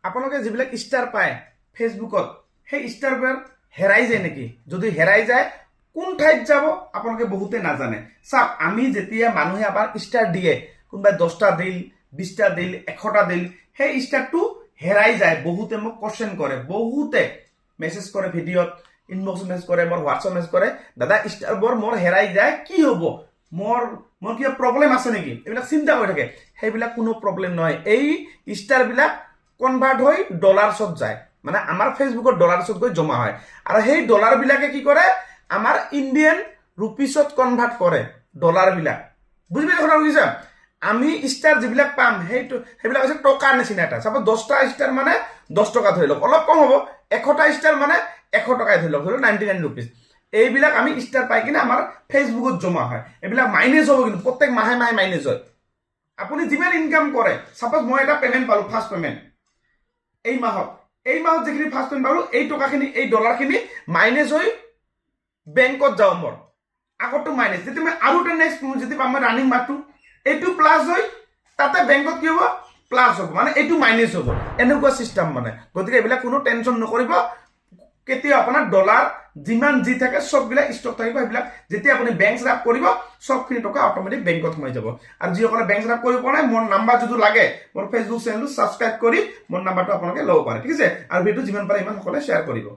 আপোনালোকে যিবিলাক ষ্টাৰ পায় ফেচবুকত সেই ষ্টাৰবোৰ হেৰাই যায় নেকি? যদি হেৰাই যায় কোন ঠাইত যাব আপোনালোকে বহুতে নাজানে। চাওক, আমি যেতিয়া মানুহে আবার ষ্টাৰ দিয়ে, কোনোবাই 10টা দিল, 20টা দিল, 100টা দিল, সেই ষ্টাৰটো হেৰাই যায়। বহুতে মোক কোশ্চেন কৰে, বহুতে মেছেজ কৰে, ভিডিঅ'ত ইনবক্স মেছেজ কৰে, মোৰ হোৱাটছআপ মেছেজ কৰে, দাদা ষ্টাৰবোৰ মোৰ হেৰাই যায়, কি হ'ব? মোৰ কিবা প্ৰব্লেম আছে নেকি? এইবিলাক চিন্তা কৰি থাকে। সেইবিলাক কোনো প্ৰব্লেম নহয়। এই ষ্টাৰবিলাক কনভাৰ্ট হৈ ডলাৰ্ছত যায়, মানে আমাৰ ফেচবুকত ডলাৰ্ছত গৈ জমা হয়। আৰু সেই ডলাৰবিলাকে কি কৰে, আমাৰ ইণ্ডিয়ান ৰুপিছত কনভাৰ্ট কৰে ডলাৰবিলাক। বুজি পাইছে কথা বুজিছা? আমি ষ্টাৰ যিবিলাক পাম সেইবিলাক হৈছে টকাৰ নিচিনা এটা। চাপোজ 10টা ষ্টাৰ মানে 10 টকা ধৰি লওক, অলপ কম হ'ব। 100টা ষ্টাৰ মানে 100 টকাই ধৰি লওক, 99 ৰুপিজ। এইবিলাক আমি ষ্টাৰ পাই কিনে আমাৰ ফেচবুকত জমা হয়। এইবিলাক মাইনাছ হ'ব, কিন্তু প্ৰত্যেক মাহে মাহে মাইনাছ হয়। আপুনি যিমান ইনকাম কৰে, চাপোজ মই এটা পেমেণ্ট পালো, ফাৰ্ষ্ট পেমেণ্ট এই মাহত যিখিনি ফাৰ্ষ্ট পেমেণ্ট পালো, এই টকাখিনি, এই ডলাৰখিনি মাইনাছ হৈ বেংকত যাওঁ মোৰ। আগতো মাইনাছ, যেতিয়া মই আৰু এটা নেক্সট যদি পাম মই ৰানিং মাহটো, এইটো প্লাছ হৈ তাতে বেংকত কি হ'ব, প্লাছ হ'ব, মানে এইটো মাইনাছ হ'ব। এনেকুৱা চিষ্টেম মানে। গতিকে এইবিলাক কোনো টেনশ্যন নকৰিব। কেতিয়া আপোনাৰ ডলাৰ যিমান যি থাকে সববিলাক ষ্টক থাকিব। সেইবিলাক যেতিয়া আপুনি বেংক স্বাপ কৰিব, সবখিনি টকা অট'মেটিক বেংকত সোমাই যাব। আৰু যিসকলে বেংক স্বাপ কৰিব পৰা নাই, মোৰ নাম্বাৰ যদি লাগে, মোৰ ফেচবুক চেনেলটো ছাবস্ক্ৰাইব কৰি মোৰ নাম্বাৰটো আপোনালোকে ল'ব পাৰে, ঠিক আছে? আৰু ভিডিঅ' যিমান পাৰে ইমান সকলে শ্বেয়াৰ কৰিব।